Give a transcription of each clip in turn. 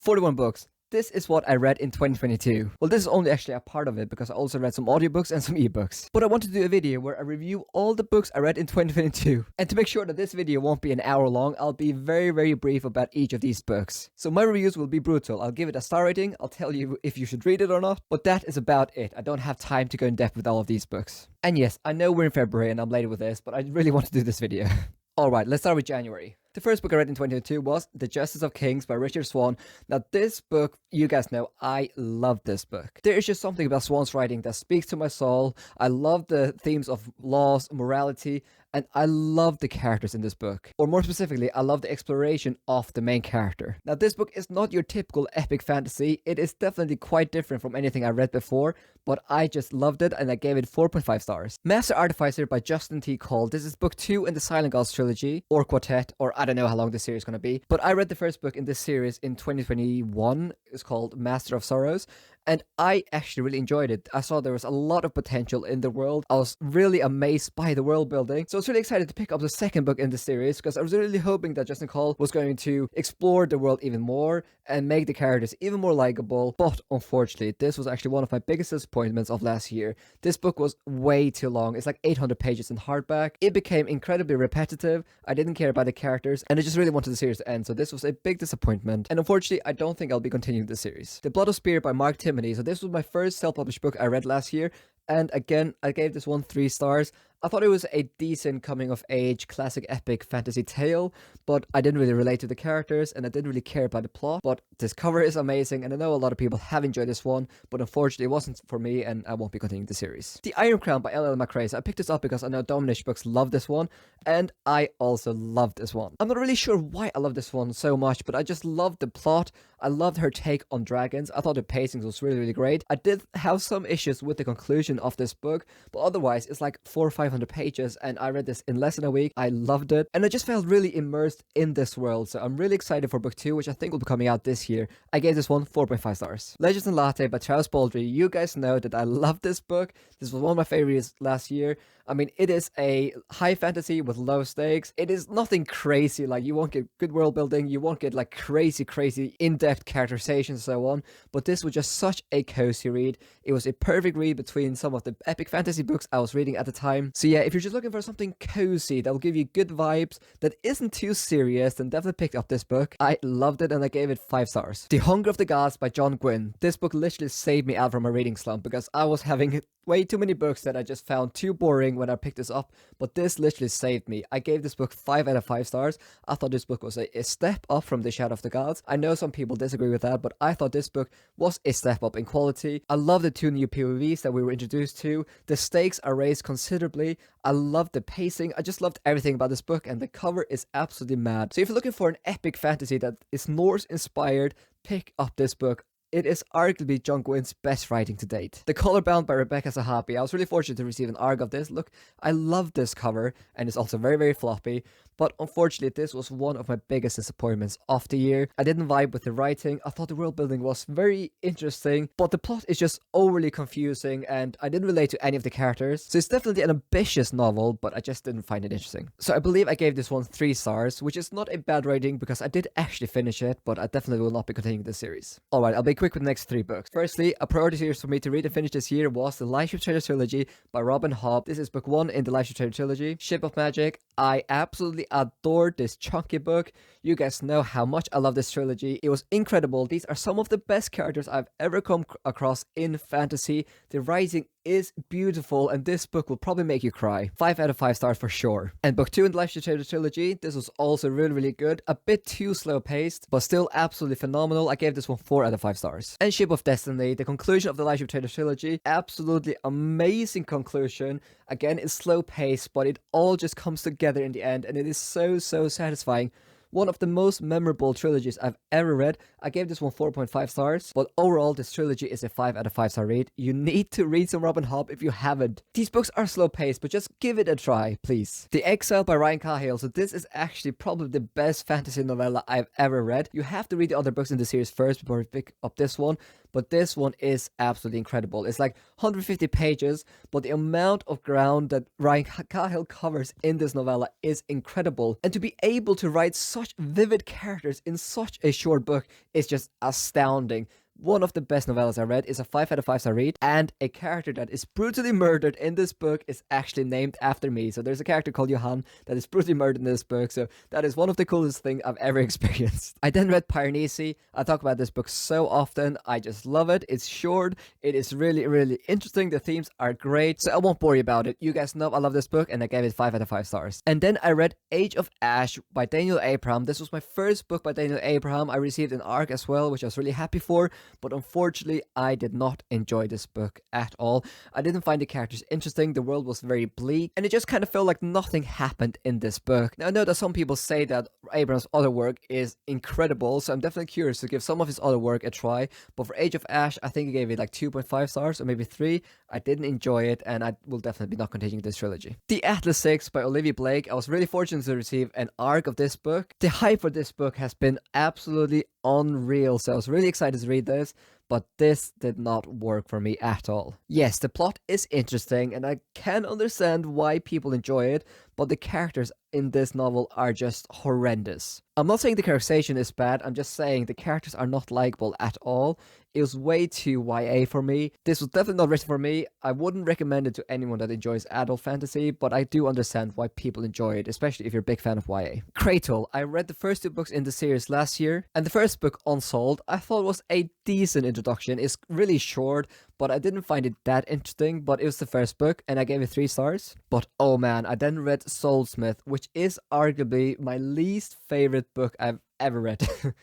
41 books. This is what I read in 2022. Well, this is only actually a part of it because I also read some audiobooks and some ebooks. But I want to do a video where I review all the books I read in 2022. And to make sure that this video won't be an hour long, I'll be very brief about each of these books. So my reviews will be brutal. I'll give it a star rating, I'll tell you if you should read it or not, but that is about it. I don't have time to go in depth with all of these books. And yes, I know we're in February and I'm late with this, but I really want to do this video. Alright, let's start with January. The first book I read in 2022 was The Justice of Kings by Richard Swan. Now this book, you guys know, I love this book. There is just something about Swan's writing that speaks to my soul. I love the themes of laws, morality, and I love the characters in this book. Or more specifically, I love the exploration of the main character. Now this book is not your typical epic fantasy. It is definitely quite different from anything I read before, but I just loved it and I gave it 4.5 stars. Master Artificer by Justin T. Cole. This is book 2 in the Silent Gods trilogy, or quartet, or I don't know how long this series is going to be. But I read the first book in this series in 2021. It's called Master of Sorrows. And I actually really enjoyed it. I saw there was a lot of potential in the world. I was really amazed by the world building. So I was really excited to pick up the second book in the series because I was really hoping that Justin Cole was going to explore the world even more and make the characters even more likable. But unfortunately, this was actually one of my biggest disappointments of last year. This book was way too long. It's like 800 pages in hardback. It became incredibly repetitive. I didn't care about the characters and I just really wanted the series to end. So this was a big disappointment. And unfortunately, I don't think I'll be continuing the series. The Blood of Spear by Mark Timoney. So this was my first self-published book I read last year, and again I gave this one 3 stars. I thought it was a decent coming-of-age, classic epic fantasy tale, but I didn't really relate to the characters, and I didn't really care about the plot. But this cover is amazing, and I know a lot of people have enjoyed this one, but unfortunately it wasn't for me, and I won't be continuing the series. The Iron Crown by L.L. McRae. So I picked this up because I know Dominish Books love this one, and I also love this one. I'm not really sure why I love this one so much, but I just loved the plot. I loved her take on dragons. I thought the pacing was really great. I did have some issues with the conclusion of this book, but otherwise it's like 400 or 500 pages and I read this in less than a week. I loved it and I just felt really immersed in this world. So I'm really excited for book 2, which I think will be coming out this year. I gave this one 4.5 stars. Legends and Latte by Charles Baldry. You guys know that I love this book. This was one of my favorites last year. I mean, it is a high fantasy with low stakes. It is nothing crazy, like you won't get good world building, you won't get like crazy in-depth characterization and so on, but this was just such a cozy read. It was a perfect read between some of the epic fantasy books I was reading at the time. So yeah, if you're just looking for something cozy that will give you good vibes, that isn't too serious, then definitely pick up this book. I loved it and I gave it 5 stars. The Hunger of the Gods by John Gwynne. This book literally saved me out from a reading slump because I was having way too many books that I just found too boring when I picked this up, but this literally saved me. I gave this book 5 out of 5 stars. I thought this book was a step up from The Shadow of the Gods. I know some people disagree with that, but I thought this book was a step up in quality. I love the 2 new POVs that we were introduced to. The stakes are raised considerably. I love the pacing. I just loved everything about this book, and the cover is absolutely mad. So if you're looking for an epic fantasy that is Norse inspired, pick up this book. It is arguably John Gwynne's best writing to date. The Color Bound by Rebecca Zahabi. I was really fortunate to receive an ARG of this. Look, I love this cover, and it's also very floppy. But unfortunately, this was one of my biggest disappointments of the year. I didn't vibe with the writing. I thought the world building was very interesting, but the plot is just overly confusing, and I didn't relate to any of the characters. So it's definitely an ambitious novel, but I just didn't find it interesting. So I believe I gave this one 3 stars, which is not a bad rating because I did actually finish it, but I definitely will not be continuing this series. Alright, I'll be quick with the next 3 books. Firstly, a priority series for me to read and finish this year was the Life of Treasure Trilogy by Robin Hobb. This is book 1 in the Life of Treasure Trilogy. Ship of Magic. I absolutely adored this chunky book. You guys know how much I love this trilogy. It was incredible. These are some of the best characters I've ever come across in fantasy. The writing is beautiful and this book will probably make you cry. 5 out of 5 stars for sure. And book 2 in the Life of Treasure Trilogy, this was also really good. A bit too slow paced, but still absolutely phenomenal. I gave this one 4 out of 5 stars. And Ship of Destiny, the conclusion of the Life of Treasure Trilogy, absolutely amazing conclusion. Again, it's slow paced, but it all just comes together in the end and it is so satisfying. One of the most memorable trilogies I've ever read. I gave this one 4.5 stars, but overall this trilogy is a 5 out of 5 star read. You need to read some Robin Hobb if you haven't. These books are slow paced, but just give it a try, please. The Exile by Ryan Cahill. So this is actually probably the best fantasy novella I've ever read. You have to read the other books in the series first before you pick up this one, but this one is absolutely incredible. It's like 150 pages, but the amount of ground that Ryan Cahill covers in this novella is incredible. And to be able to write such such vivid characters in such a short book is just astounding. One of the best novellas I read is a 5 out of 5 star read, and a character that is brutally murdered in this book is actually named after me. So there's a character called Johan that is brutally murdered in this book, so that is one of the coolest things I've ever experienced. I then read Piranesi. I talk about this book so often. I just love it. It's short. It is really, really interesting. The themes are great, so I won't bore you about it. You guys know I love this book, and I gave it 5 out of 5 stars. And then I read Age of Ash by Daniel Abraham. This was my first book by Daniel Abraham. I received an ARC as well, which I was really happy for. But unfortunately, I did not enjoy this book at all. I didn't find the characters interesting, the world was very bleak, and it just kind of felt like nothing happened in this book. Now, I know that some people say that Abraham's other work is incredible, so I'm definitely curious to give some of his other work a try. But for Age of Ash, I think I gave it like 2.5 stars, or maybe 3. I didn't enjoy it, and I will definitely be not continuing this trilogy. The Atlas 6 by Olivia Blake. I was really fortunate to receive an ARC of this book. The hype for this book has been absolutely unreal, so I was really excited to read this, but this did not work for me at all. Yes, the plot is interesting, and I can understand why people enjoy it, but the characters in this novel are just horrendous. I'm not saying the characterization is bad, I'm just saying the characters are not likable at all. It was way too YA for me. This was definitely not written for me. I wouldn't recommend it to anyone that enjoys adult fantasy, but I do understand why people enjoy it, especially if you're a big fan of YA. Cradle. I read the first 2 books in the series last year, and the first book, Unsold, I thought was a decent introduction. It's really short, but I didn't find it that interesting, but it was the first book, and I gave it 3 stars. But oh man, I then read Soulsmith, which is arguably my least favorite book I've ever read.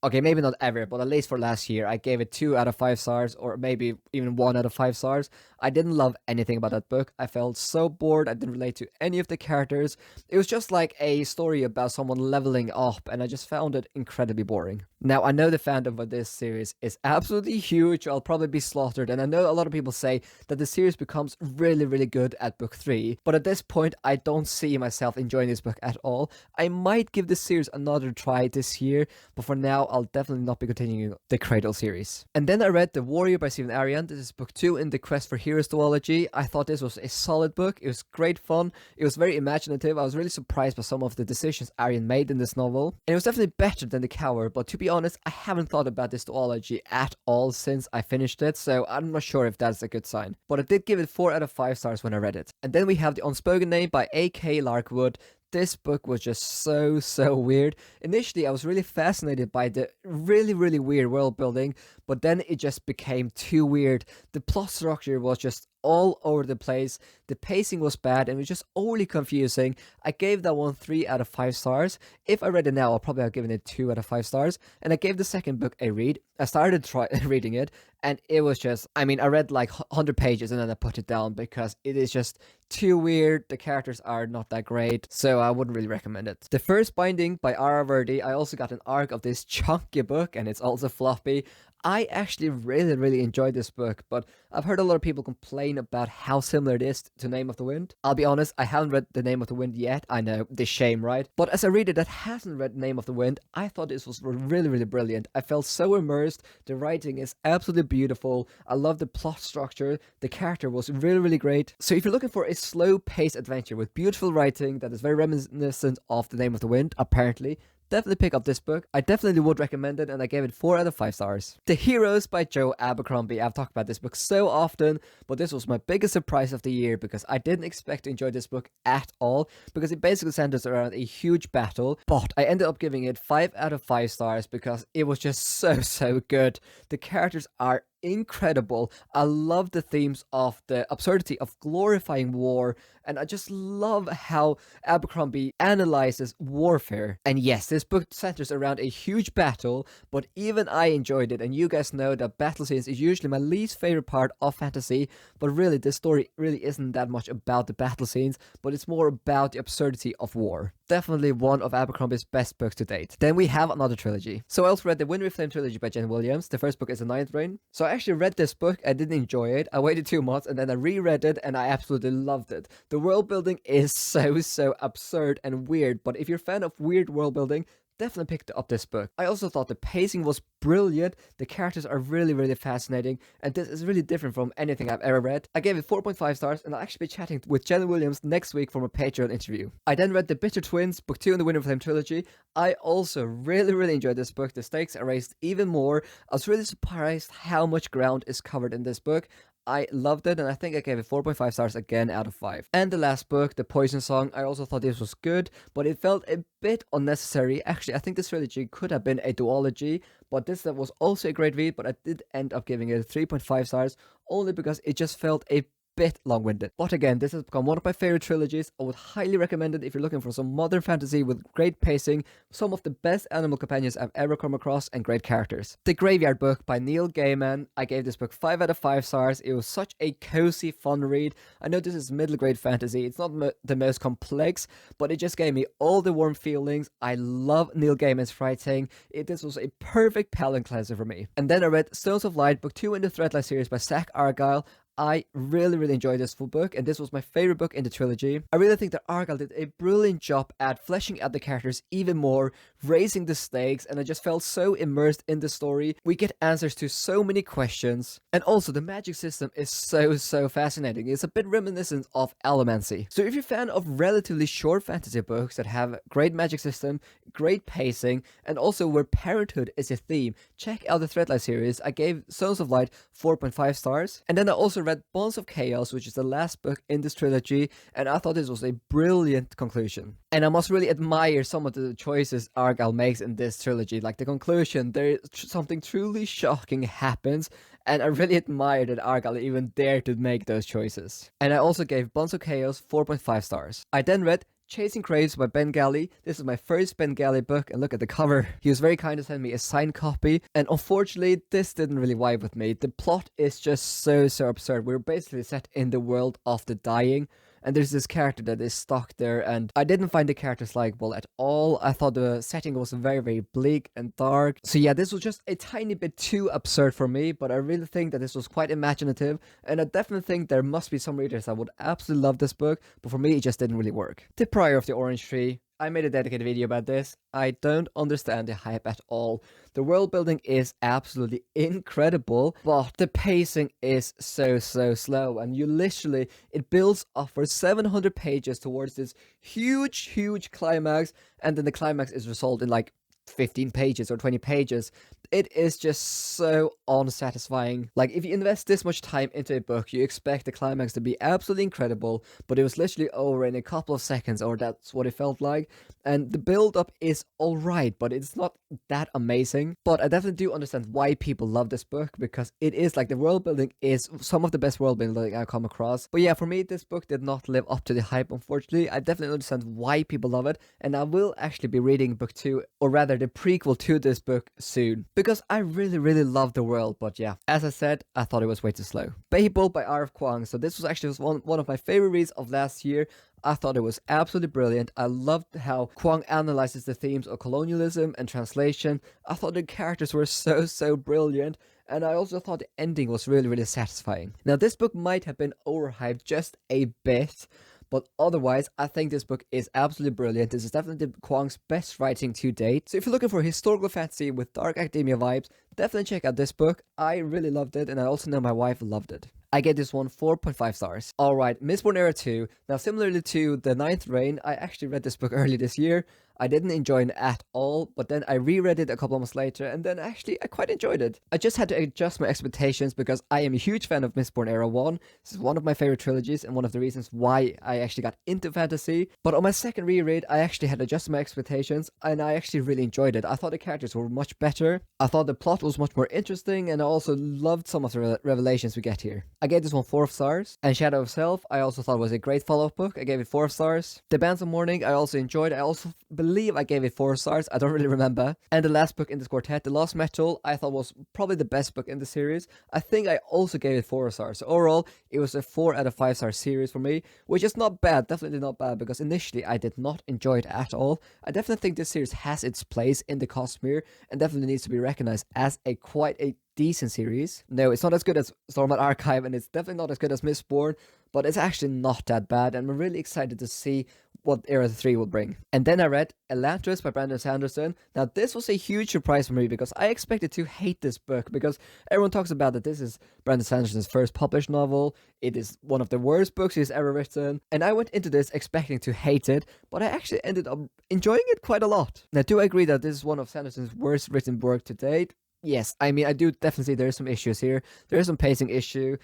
Okay, maybe not ever, but at least for last year, I gave it 2 out of 5 stars, or maybe even 1 out of 5 stars. I didn't love anything about that book. I felt so bored. I didn't relate to any of the characters. It was just like a story about someone leveling up, and I just found it incredibly boring. Now, I know the fandom for this series is absolutely huge. I'll probably be slaughtered, and I know a lot of people say that the series becomes really, really good at book 3, but at this point, I don't see myself enjoying this book at all. I might give this series another try this year, but for now, I'll definitely not be continuing the Cradle series. And then I read The Warrior by Stephen Arian. This is book 2 in the Quest for Heroes duology. I thought this was a solid book. It was great fun. It was very imaginative. I was really surprised by some of the decisions Arian made in this novel. And it was definitely better than The Coward, but to be honest, I haven't thought about this duology at all since I finished it, so I'm not sure if that's a good sign. But I did give it 4 out of 5 stars when I read it. And then we have The Unspoken Name by A.K. Larkwood. This book was just so weird. Initially, I was really fascinated by the really weird world building, but then it just became too weird. The plot structure was just all over the place. The pacing was bad and it was just overly confusing. I gave that one 3 out of 5 stars. If I read it now, I'll probably have given it 2 out of 5 stars. And I gave the second book a read. I started reading it, and it was just, I mean, I read like 100 pages and then I put it down because it is just too weird. The characters are not that great, so I wouldn't really recommend it. The First Binding by R.R. Verdi. I also got an ARC of this chunky book, and it's also floppy. I actually really enjoyed this book, but I've heard a lot of people complain about how similar it is to Name of the Wind. I'll be honest, I haven't read The Name of the Wind yet. I know, the shame, right? But as a reader that hasn't read Name of the Wind, I thought this was really brilliant. I felt so immersed. The writing is absolutely beautiful. I love the plot structure. The character was really great. So if you're looking for a slow-paced adventure with beautiful writing that is very reminiscent of The Name of the Wind, apparently, definitely pick up this book. I definitely would recommend it, and I gave it 4 out of 5 stars. The Heroes by Joe Abercrombie. I've talked about this book so often, but this was my biggest surprise of the year because I didn't expect to enjoy this book at all, because it basically centers around a huge battle, but I ended up giving it 5 out of 5 stars because it was just so good. The characters are incredible. I love the themes of the absurdity of glorifying war, and I just love how Abercrombie analyzes warfare. And yes, this book centers around a huge battle, but even I enjoyed it, and you guys know that battle scenes is usually my least favorite part of fantasy, but really this story really isn't that much about the battle scenes, but it's more about the absurdity of war. Definitely one of Abercrombie's best books to date. Then we have another trilogy. So I also read the Wind with Flame trilogy by Jen Williams. The first book is The Ninth Reign. So I actually read this book, I didn't enjoy it. I waited 2 months and then I reread it and I absolutely loved it. The world building is so absurd and weird, but if you're a fan of weird world building, definitely picked up this book. I also thought the pacing was brilliant, the characters are really fascinating, and this is really different from anything I've ever read. I gave it 4.5 stars, and I'll actually be chatting with Jen Williams next week from a Patreon interview. I then read The Bitter Twins, book 2 in the Winter Flame trilogy. I also really enjoyed this book. The stakes are raised even more. I was really surprised how much ground is covered in this book. I loved it, and I think I gave it 4.5 stars again out of 5. And the last book, The Poison Song, I also thought this was good, but it felt a bit unnecessary. Actually, I think this trilogy could have been a duology, but this was also a great read, but I did end up giving it 3.5 stars, only because it just felt a bit long-winded. But again, this has become one of my favorite trilogies. I would highly recommend it if you're looking for some modern fantasy with great pacing, some of the best animal companions I've ever come across, and great characters. The Graveyard Book by Neil Gaiman. I gave this book 5 out of 5 stars. It was such a cozy, fun read. I know this is middle grade fantasy. It's not the most complex, but it just gave me all the warm feelings. I love Neil Gaiman's writing. This was a perfect palate cleanser for me. And then I read Stones of Light, book 2 in the Threadlight series by Zach Argyle. I really enjoyed this full book, and this was my favorite book in the trilogy. I really think that Argyle did a brilliant job at fleshing out the characters even more, raising the stakes, and I just felt so immersed in the story. We get answers to so many questions, and also the magic system is so fascinating. It's a bit reminiscent of Allomancy. So if you're a fan of relatively short fantasy books that have great magic system, great pacing, and also where parenthood is a theme, check out the Threadlight series. I gave Stones of Light 4.5 stars, and then I also read Bonds of Chaos, which is the last book in this trilogy, and I thought this was a brilliant conclusion. And I must really admire some of the choices Argyle makes in this trilogy. Like the conclusion, something truly shocking happens, and I really admire that Argyle even dared to make those choices. And I also gave Bonds of Chaos 4.5 stars. I then read Chasing Craves by Ben Galley. This is my first Ben Galley book, and look at the cover. He was very kind to send me a signed copy, and unfortunately this didn't really vibe with me. The plot is just so absurd. We're basically set in the world of the dying, and there's this character that is stuck there, and I didn't find the characters likable at all. I thought the setting was very bleak and dark. So yeah, this was just a tiny bit too absurd for me, but I really think that this was quite imaginative, and I definitely think there must be some readers that would absolutely love this book, but for me it just didn't really work. The Prior of the Orange Tree. I made a dedicated video about this. I don't understand the hype at all. The world building is absolutely incredible, but the pacing is so slow, and it builds up for 700 pages towards this huge climax, and then the climax is resolved in like 15 pages or 20 pages. It is just so unsatisfying. Like, if you invest this much time into a book, you expect the climax to be absolutely incredible, but it was literally over in a couple of seconds, or that's what it felt like. And the build up is alright, but it's not that amazing. But I definitely do understand why people love this book, because it is like, the world building is some of the best world building I've come across. But yeah, for me, this book did not live up to the hype, unfortunately. I definitely understand why people love it, and I will actually be reading book 2, or rather the prequel to this book, soon, because I really love the world. But yeah, as I said, I thought it was way too slow. Babel by R.F. Kuang. So this was actually one of my favorite reads of last year. I thought it was absolutely brilliant. I loved how Kuang analyzes the themes of colonialism and translation. I thought the characters were so brilliant, and I also thought the ending was really satisfying. Now, this book might have been overhyped just a bit, but otherwise, I think this book is absolutely brilliant. This is definitely Kuang's best writing to date. So if you're looking for historical fantasy with dark academia vibes, definitely check out this book. I really loved it, and I also know my wife loved it. I gave this one 4.5 stars. Alright, Mistborn Era 2. Now, similarly to The Ninth Reign, I actually read this book early this year. I didn't enjoy it at all, but then I reread it a couple of months later, and then actually I quite enjoyed it. I just had to adjust my expectations, because I am a huge fan of Mistborn Era 1. This is one of my favorite trilogies, and one of the reasons why I actually got into fantasy. But on my second reread, I actually had to adjust my expectations, and I actually really enjoyed it. I thought the characters were much better. I thought the plot was much more interesting, and I also loved some of the revelations we get here. I gave this one 4 stars. And Shadow of Self, I also thought was a great follow-up book. I gave it 4 stars. The Bands of Morning, I also enjoyed. I also believe I gave it 4 stars. I don't really remember. And the last book in this quartet, The Lost Metal, I thought was probably the best book in the series. I think I also gave it 4 stars. So overall, it was a 4 out of 5 star series for me, which is not bad. Definitely not bad, because initially I did not enjoy it at all. I definitely think this series has its place in the Cosmere, and definitely needs to be recognized as quite a decent series. No, it's not as good as Stormlight Archive, and it's definitely not as good as Mistborn, but it's actually not that bad, and I'm really excited to see what Era 3 will bring. And then I read Elantris by Brandon Sanderson. Now this was a huge surprise for me because I expected to hate this book because everyone talks about that this is Brandon Sanderson's first published novel. It is one of the worst books he's ever written, and I went into this expecting to hate it, but I actually ended up enjoying it quite a lot. Now do I agree that this is one of Sanderson's worst written work to date? Yes, I mean, I do definitely see there are some issues here. There is some pacing issue.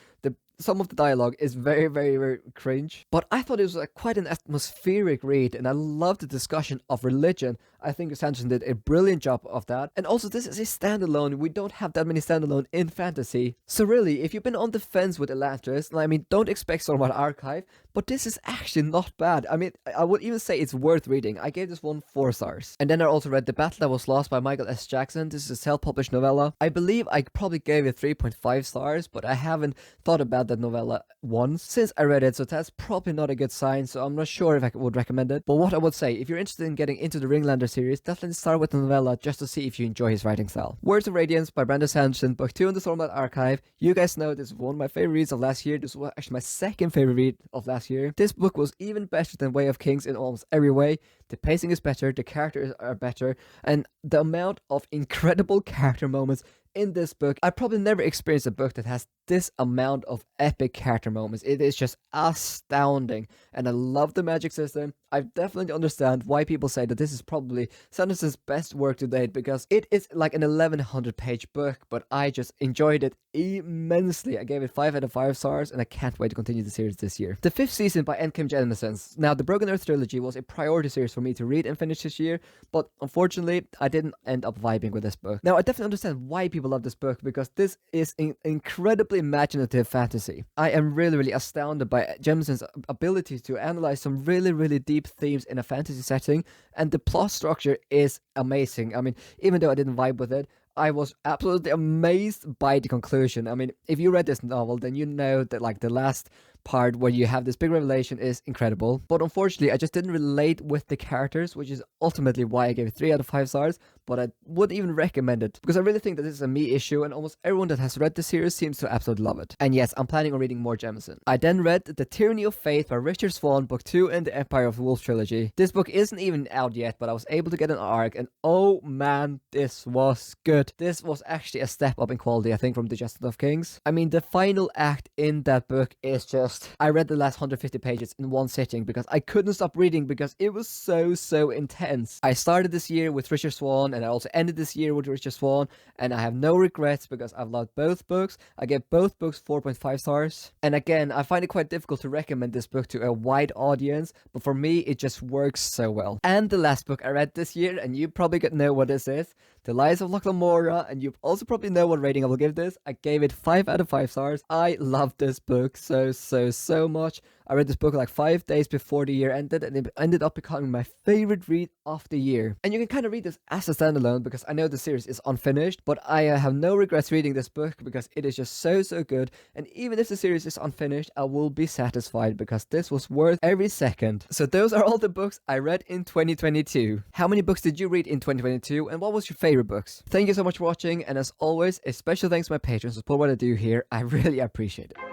Some of the dialogue is very, very, very cringe. But I thought it was quite an atmospheric read, and I loved the discussion of religion. I think Sanderson did a brilliant job of that. And also, this is a standalone. We don't have that many standalone in fantasy. So really, if you've been on the fence with Elantris, I mean, don't expect Stormlight Archive, but this is actually not bad. I mean, I would even say it's worth reading. I gave this one 4 stars. And then I also read The Battle That Was Lost by Michael S. Jackson. This is a self-published novella. I believe I probably gave it 3.5 stars, but I haven't thought about that novella once since I read it, so that's probably not a good sign, so I'm not sure if I would recommend it. But what I would say, if you're interested in getting into the Ringlander series, definitely start with the novella just to see if you enjoy his writing style. Words of Radiance by Brandon Sanderson, book 2 in the Stormlight Archive. You guys know this is one of my favorite reads of last year. This was actually my second favorite read of last year. This book was even better than Way of Kings in almost every way. The pacing is better, the characters are better, and the amount of incredible character moments in this book, I probably never experienced a book that has this amount of epic character moments. It is just astounding, and I love the magic system. I definitely understand why people say that this is probably Sanderson's best work to date, because it is like an 1100 page book, but I just enjoyed it immensely. I gave it 5 out of 5 stars, and I can't wait to continue the series this year. The 5th season by N. Kim Jemisin. Now, the Broken Earth Trilogy was a priority series for me to read and finish this year, but unfortunately, I didn't end up vibing with this book. Now, I definitely understand why people love this book, because this is an incredibly imaginative fantasy. I am really astounded by Jemison's ability to analyze some really deep themes in a fantasy setting, and the plot structure is amazing. I mean, even though I didn't vibe with it, I was absolutely amazed by the conclusion. I mean, if you read this novel, then you know that like the last part where you have this big revelation is incredible. But unfortunately, I just didn't relate with the characters, which is ultimately why I gave it 3 out of 5 stars. But I wouldn't even recommend it, because I really think that this is a me issue, and almost everyone that has read the series seems to absolutely love it. And yes, I'm planning on reading more Jemisin. I then read The Tyranny of Faith by Richard Swan, book 2 in the Empire of the Wolf trilogy. This book isn't even out yet, but I was able to get an arc, and oh man, this was good. This was actually a step up in quality, I think, from The Justice of Kings. I mean, the final act in that book is just... I read the last 150 pages in one sitting because I couldn't stop reading because it was so intense. I started this year with Richard Swan, and I also ended this year with Richard Swan, and I have no regrets because I've loved both books. I gave both books 4.5 stars. And again, I find it quite difficult to recommend this book to a wide audience, but for me, it just works so well. And the last book I read this year, and you probably know what this is, The Lies of Lochlamora, and you also probably know what rating I will give this. I gave it 5 out of 5 stars. I love this book so much. I read this book like 5 days before the year ended, and it ended up becoming my favorite read of the year. And you can kind of read this as a standalone because I know the series is unfinished, but I have no regrets reading this book because it is just so good. And even if the series is unfinished, I will be satisfied because this was worth every second. So those are all the books I read in 2022. How many books did you read in 2022, and what was your favorite books? Thank you so much for watching, and as always, a special thanks to my patrons who support what I do here. I really appreciate it.